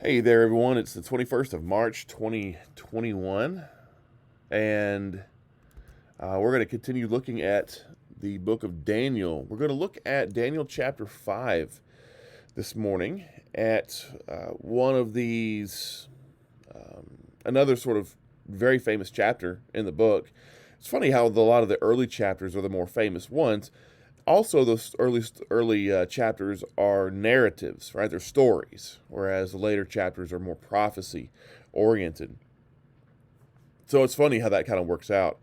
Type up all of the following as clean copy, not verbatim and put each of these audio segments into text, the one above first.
Hey there, everyone. It's the 21st of March, 2021, and we're going to continue looking at the book of Daniel. We're going to look at Daniel chapter 5 this morning at one of these, another sort of very famous chapter in the book. It's funny how a lot of the early chapters are the more famous ones. Also, those early chapters are narratives, right? They're stories, whereas the later chapters are more prophecy oriented. So it's funny how that kind of works out.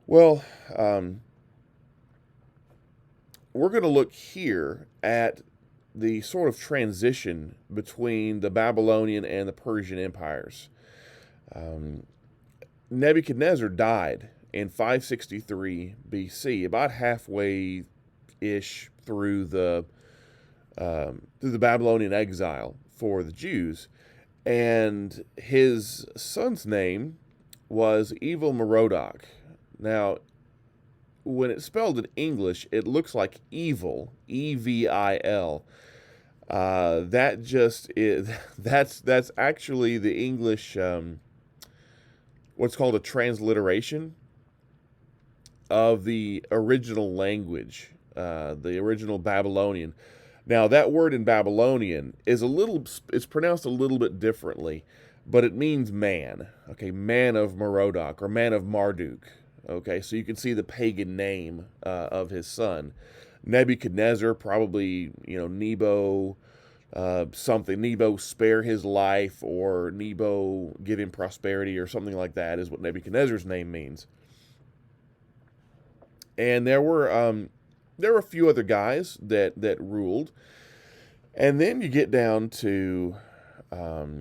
Well, we're going to look here at the sort of transition between the Babylonian and the Persian empires. Um, Nebuchadnezzar died in 563 BC, about halfway ish through the Babylonian exile for the Jews, and his son's name was Evil Merodach. Now, when it's spelled in English, it looks like evil, Evil. That just is that's actually the English what's called a transliteration of the original language, the original Babylonian. Now, that word in Babylonian it's pronounced a little bit differently, but it means man. Okay, man of Merodach or man of Marduk. Okay, so you can see the pagan name of his son. Nebuchadnezzar, probably, Nebo, something. Nebo spare his life, or Nebo give him prosperity, or something like that is what Nebuchadnezzar's name means. And there were a few other guys that ruled, and then you get down to a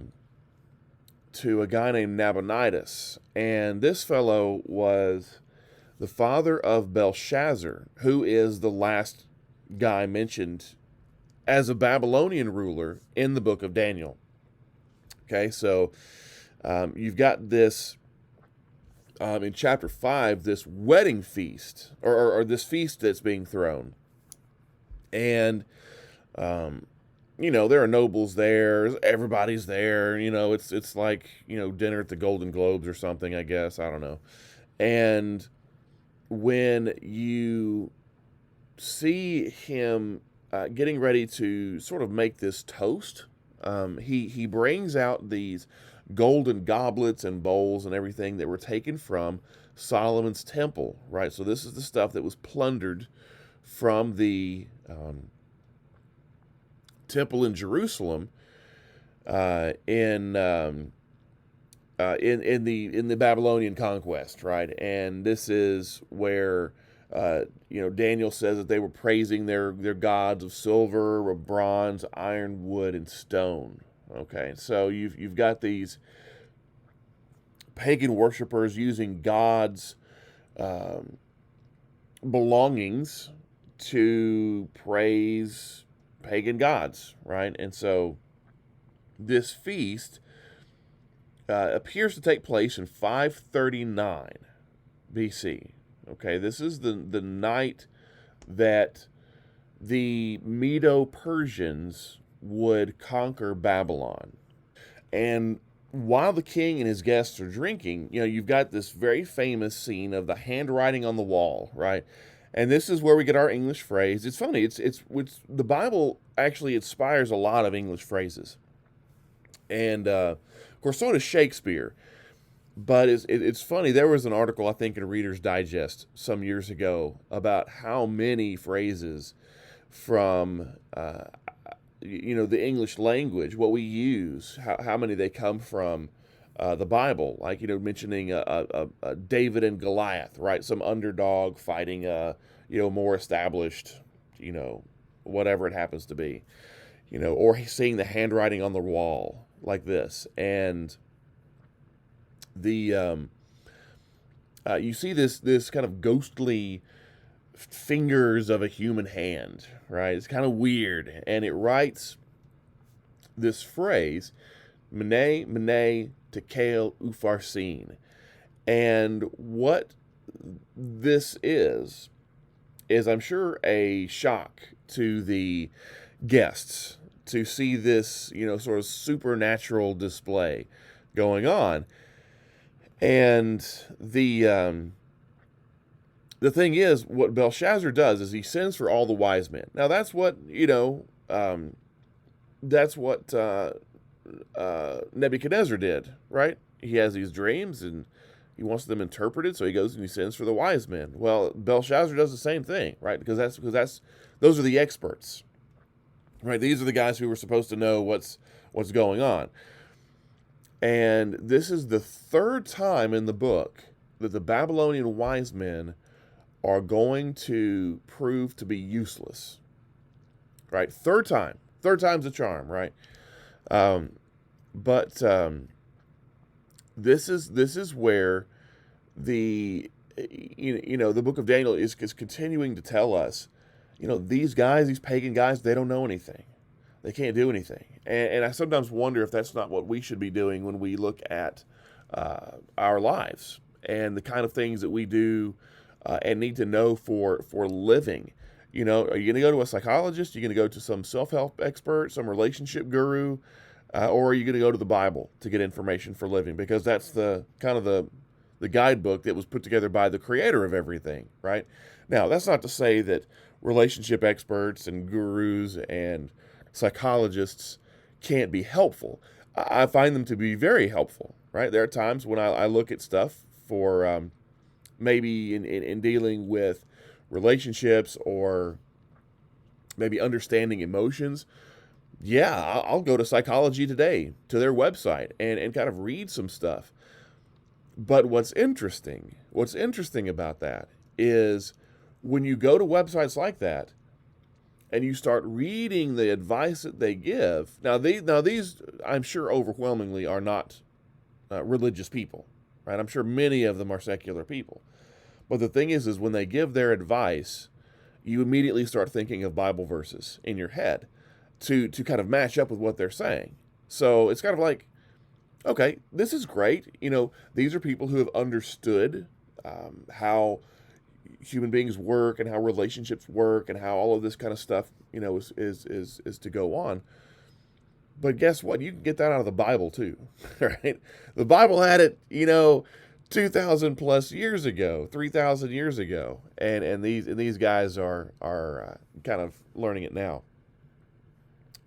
guy named Nabonitis, and this fellow was the father of Belshazzar, who is the last guy mentioned as a Babylonian ruler in the book of Daniel. Okay, so you've got this in chapter 5, this wedding feast, or this feast that's being thrown. And, there are nobles there. Everybody's there. It's like, dinner at the Golden Globes or something, I guess. I don't know. And when you see him getting ready to sort of make this toast, he brings out these golden goblets and bowls and everything that were taken from Solomon's temple, right? So this is the stuff that was plundered from the temple in Jerusalem in the Babylonian conquest, right? And this is where Daniel says that they were praising their gods of silver, of bronze, iron, wood, and stone. Okay, so you've got these pagan worshipers using gods' belongings to praise pagan gods, right? And so this feast appears to take place in 539 BC. Okay, this is the night that the Medo-Persians would conquer Babylon. And while the king and his guests are drinking, you've got this very famous scene of the handwriting on the wall, right? And this is where we get our English phrase. It's funny. It's the Bible actually inspires a lot of English phrases, and of course, so does Shakespeare. But it's funny. There was an article, I think, in Reader's Digest some years ago about how many phrases from the English language, what we use, how many they come from the Bible, like mentioning a David and Goliath, right? Some underdog fighting a more established, whatever it happens to be, or seeing the handwriting on the wall like this, and the you see this kind of ghostly fingers of a human hand, right? It's kind of weird, and it writes this phrase, "Mene, mene, tekel upharsin," and what this is I'm sure a shock to the guests, to see this, sort of supernatural display going on. And the thing is, what Belshazzar does is he sends for all the wise men. Now that's what Nebuchadnezzar did, right? He has these dreams and he wants them interpreted, so he goes and he sends for the wise men. Well, Belshazzar does the same thing, right? Because those are the experts, right? These are the guys who were supposed to know what's going on. And this is the third time in the book that the Babylonian wise men are going to prove to be useless, right? Third time's a charm, right? But this is where the the book of Daniel is continuing to tell us, these guys, these pagan guys, they don't know anything. They can't do anything. And I sometimes wonder if that's not what we should be doing when we look at our lives and the kind of things that we do and need to know for living. Are you going to go to a psychologist? Are you going to go to some self-help expert, some relationship guru? Or are you going to go to the Bible to get information for living? Because that's the kind of the guidebook that was put together by the creator of everything, right? Now, that's not to say that relationship experts and gurus and psychologists can't be helpful. I find them to be very helpful, right? There are times when I look at stuff for maybe in dealing with relationships or maybe understanding emotions. Yeah, I'll go to Psychology Today, to their website, and kind of read some stuff. But what's interesting about that is when you go to websites like that and you start reading the advice that they give. Now these I'm sure overwhelmingly are not religious people, right? I'm sure many of them are secular people. But the thing is when they give their advice, you immediately start thinking of Bible verses in your head to kind of match up with what they're saying. So it's kind of like, okay, this is great. These are people who have understood how human beings work and how relationships work and how all of this kind of stuff, is to go on. But guess what? You can get that out of the Bible too, right? The Bible had it, 2,000 plus years ago, 3,000 years ago, and these guys are kind of learning it now.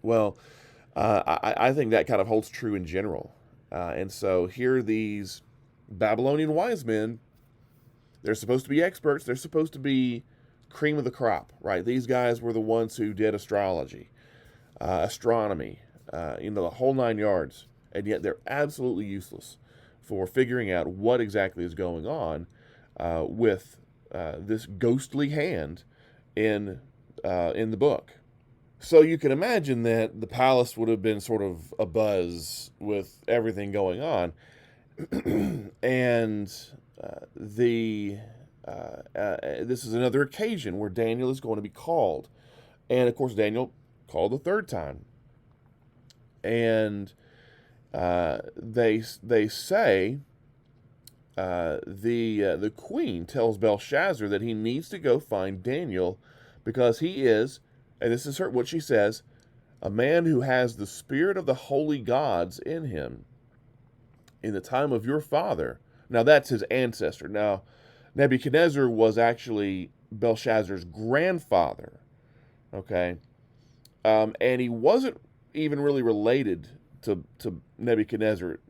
Well, I think that kind of holds true in general. And so here these Babylonian wise men, they're supposed to be experts. They're supposed to be cream of the crop, right? These guys were the ones who did astrology, astronomy, the whole nine yards. And yet they're absolutely useless for figuring out what exactly is going on with this ghostly hand in the book. So you can imagine that the palace would have been sort of abuzz with everything going on. And this is another occasion where Daniel is going to be called. And of course, Daniel called the third time. And they say the queen tells Belshazzar that he needs to go find Daniel because he is, and this is what she says, a man who has the spirit of the holy gods in him. In the time of your father. Now that's his ancestor. Now Nebuchadnezzar was actually Belshazzar's grandfather. Okay, and he wasn't even really related to Nebuchadnezzar.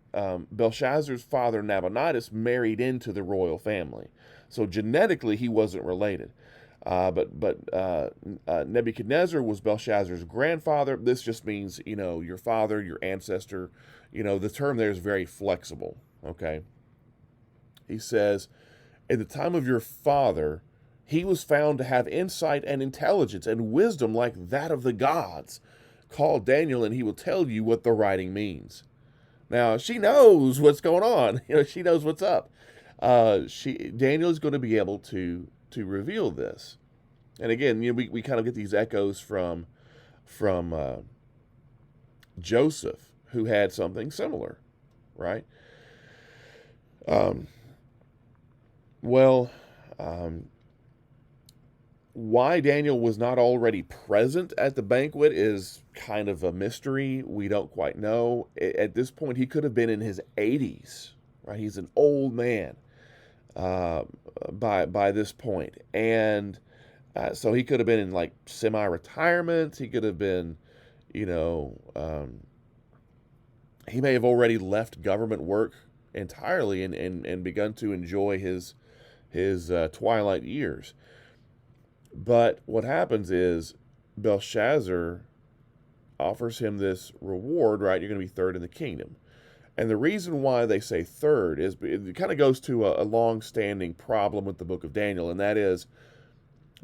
Belshazzar's father Nabonitis married into the royal family, so genetically he wasn't related. But Nebuchadnezzar was Belshazzar's grandfather. This just means, your father, your ancestor. The term there is very flexible, okay? He says, in the time of your father, he was found to have insight and intelligence and wisdom like that of the gods. Call Daniel and he will tell you what the writing means. Now, she knows what's going on. She knows what's up. Daniel is going to be able to reveal this. And again, we kind of get these echoes from Joseph, who had something similar, right? Why Daniel was not already present at the banquet is kind of a mystery. We don't quite know. At this point, he could have been in his 80s, right? He's an old man uh, by this point, and so he could have been in like semi-retirement. He could have been, you know, he may have already left government work entirely and begun to enjoy his twilight years. But what happens is Belshazzar offers him this reward, right? You're going to be third in the kingdom. And the reason why they say third is it kind of goes to a long-standing problem with the book of Daniel, and that is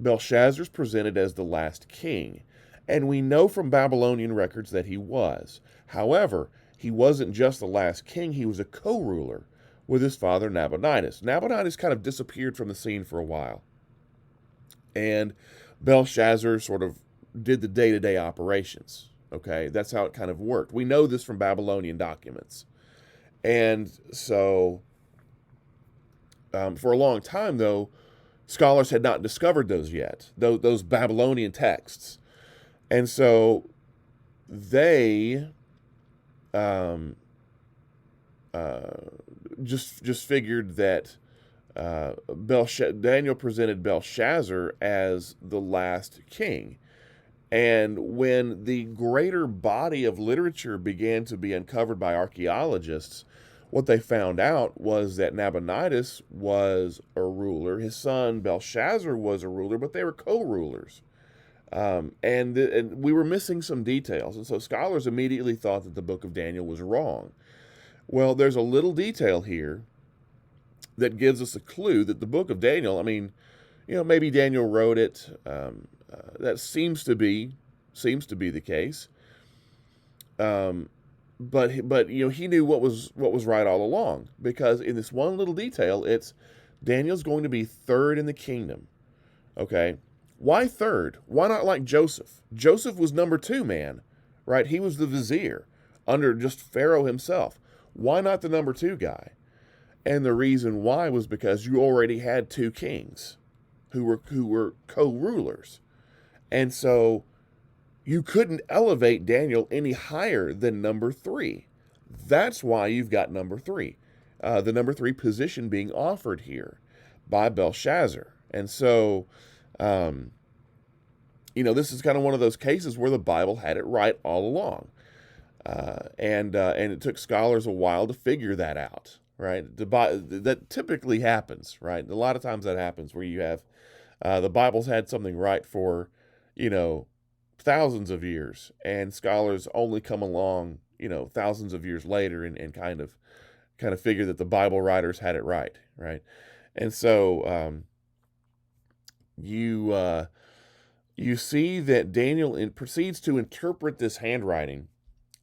Belshazzar's presented as the last king. And we know from Babylonian records that he was. However, he wasn't just the last king, he was a co-ruler with his father Nabonitis. Nabonitis kind of disappeared from the scene for a while. And Belshazzar sort of did the day-to-day operations. Okay, that's how it kind of worked. We know this from Babylonian documents. And so, for a long time, though, scholars had not discovered those yet, those Babylonian texts. And so they just figured that Daniel presented Belshazzar as the last king. And when the greater body of literature began to be uncovered by archaeologists, what they found out was that Nabonitis was a ruler, his son Belshazzar was a ruler, but they were co-rulers. And we were missing some details, and so scholars immediately thought that the book of Daniel was wrong. Well, there's a little detail here that gives us a clue that the book of Daniel, I mean, maybe Daniel wrote it. That seems to be the case. But he knew what was right all along, because in this one little detail, it's Daniel's going to be third in the kingdom. Okay, why third? Why not like Joseph? Joseph was number 2 man, right? He was the vizier under just Pharaoh himself. Why not the number 2 guy? And the reason why was because you already had 2 kings who were co-rulers. And so you couldn't elevate Daniel any higher than number 3. That's why you've got number 3. The number 3 position being offered here by Belshazzar. And so, this is kind of one of those cases where the Bible had it right all along. And it took scholars a while to figure that out, right? That typically happens, right? A lot of times that happens where you have the Bible's had something right for, thousands of years, and scholars only come along, thousands of years later and kind of figure that the Bible writers had it right, right? And so you see that Daniel proceeds to interpret this handwriting,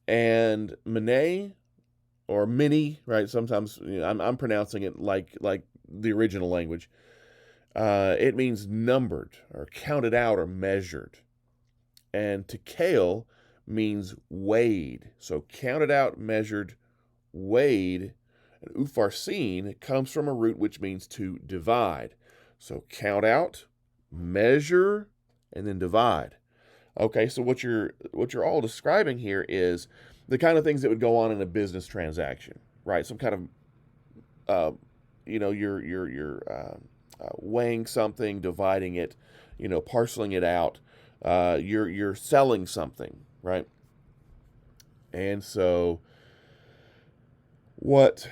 and Mene or Mini, right? Sometimes I'm pronouncing it like the original language. It means numbered or counted out or measured. And Tekel means weighed. So counted out, measured, weighed. And Upharsin comes from a root which means to divide. So count out, measure, and then divide. Okay, so what you're all describing here is the kind of things that would go on in a business transaction, right? Some kind of, you're weighing something, dividing it, parceling it out. You're selling something, right? And so what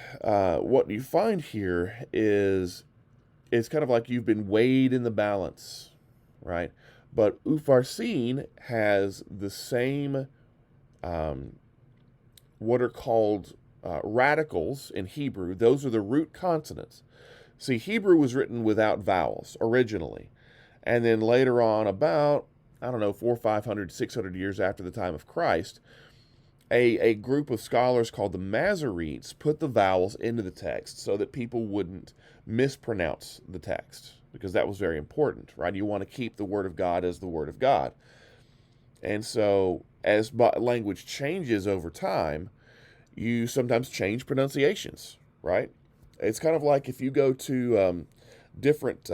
you find here is it's kind of like you've been weighed in the balance, right? But Upharsin has the same what are called radicals in Hebrew. Those are the root consonants. See, Hebrew was written without vowels originally, and then later on, about 400, 500, 600 years after the time of Christ, a group of scholars called the Masoretes put the vowels into the text so that people wouldn't mispronounce the text, because that was very important, right? You want to keep the Word of God as the Word of God. And so as language changes over time, you sometimes change pronunciations, right? It's kind of like if you go to different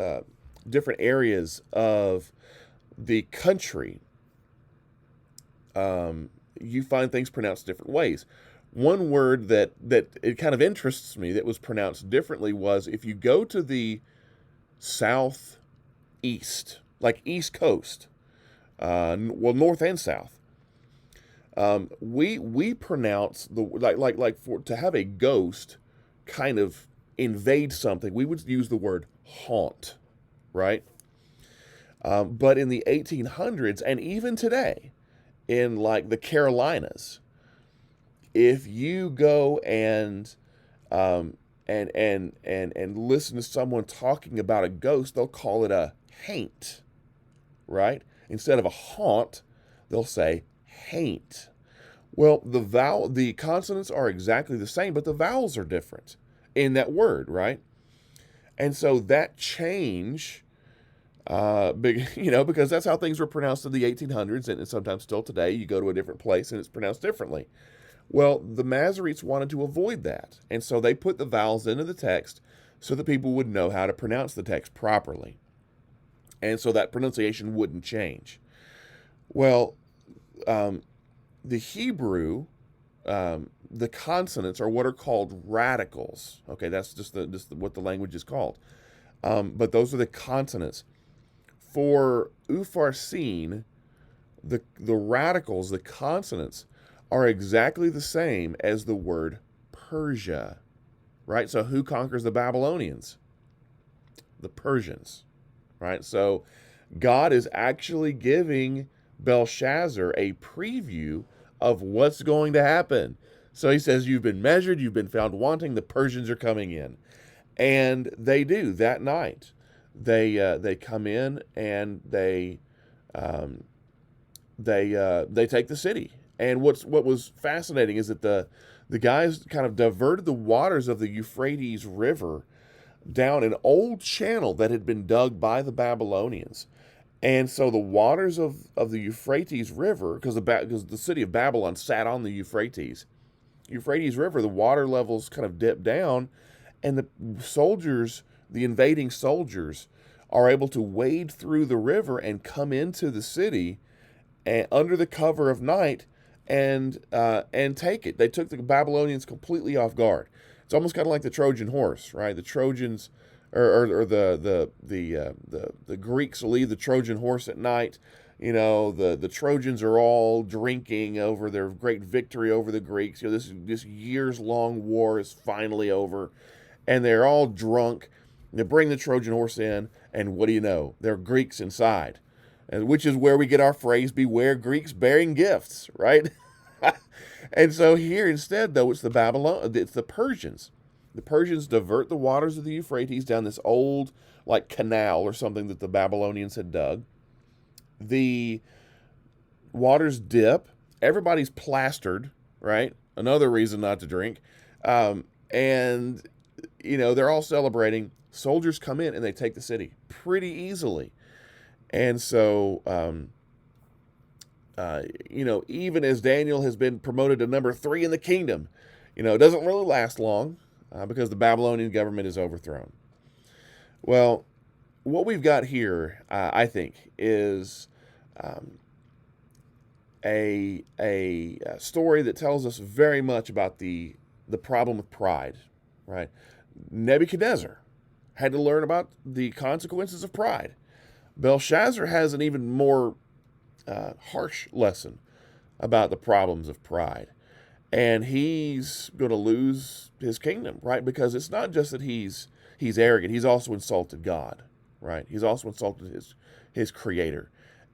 different areas of the country, you find things pronounced different ways. One word that it kind of interests me that was pronounced differently was if you go to the southeast, like East Coast, well, north and south, we pronounce the like for to have a ghost kind of invade something, we would use the word haunt, right? But in the 1800s and even today, in like the Carolinas, if you go and listen to someone talking about a ghost, they'll call it a haint, right? Instead of a haunt, they'll say haint. Well, the consonants are exactly the same, but the vowels are different in that word, right? And so that change, because that's how things were pronounced in the 1800s, and sometimes still today. You go to a different place and it's pronounced differently. Well, the Masoretes wanted to avoid that, and so they put the vowels into the text so that people would know how to pronounce the text properly, and so that pronunciation wouldn't change. Well, the Hebrew, the consonants are what are called radicals. Okay, that's just what the language is called. But those are the consonants. For Upharsin, the radicals, the consonants, are exactly the same as the word Persia, right? So who conquers the Babylonians? The Persians, right? So God is actually giving Belshazzar a preview of what's going to happen. So he says, you've been measured, you've been found wanting, the Persians are coming in. And they do that night. They come in and they take the city. And what was fascinating is that the guys kind of diverted the waters of the Euphrates River down an old channel that had been dug by the Babylonians. And so the waters of the Euphrates River, because the city of Babylon sat on the Euphrates River, the water levels kind of dipped down, and the soldiers, the invading soldiers, are able to wade through the river and come into the city and under the cover of night and take it. They took the Babylonians completely off guard. It's almost kind of like the Trojan horse, right? The Trojans, or the Greeks lead the Trojan horse at night. The Trojans are all drinking over their great victory over the Greeks. This years long war is finally over, and they're all drunk. They bring the Trojan horse in, and what do you know? There are Greeks inside, and which is where we get our phrase "Beware Greeks bearing gifts," right? And so here instead, though, it's the Persians. The Persians divert the waters of the Euphrates down this old, like, canal or something that the Babylonians had dug. The waters dip. Everybody's plastered, right? Another reason not to drink. And, they're all celebrating. Soldiers come in and they take the city pretty easily. And so, even as Daniel has been promoted to number 3 in the kingdom, it doesn't really last long. Because the Babylonian government is overthrown. Well, what we've got here, I think, is a story that tells us very much about the problem of pride, right? Nebuchadnezzar had to learn about the consequences of pride. Belshazzar has an even more harsh lesson about the problems of pride. And he's going to lose his kingdom, right? Because it's not just that he's arrogant. He's also insulted God, right? He's also insulted his creator.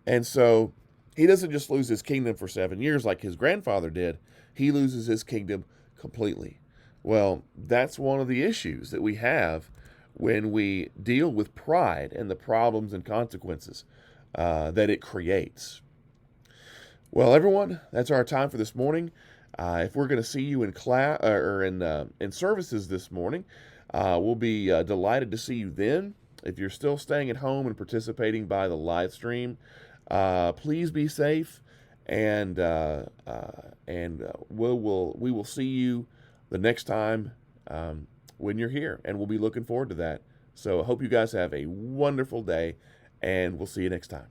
And so he doesn't just lose his kingdom for 7 years like his grandfather did. He loses his kingdom completely. Well, that's one of the issues that we have when we deal with pride and the problems and consequences that it creates. Well, everyone, that's our time for this morning. If we're going to see you in class or in services this morning, we'll be delighted to see you then. If you're still staying at home and participating by the live stream, please be safe, and we will see you the next time when you're here, and we'll be looking forward to that. So I hope you guys have a wonderful day, and we'll see you next time.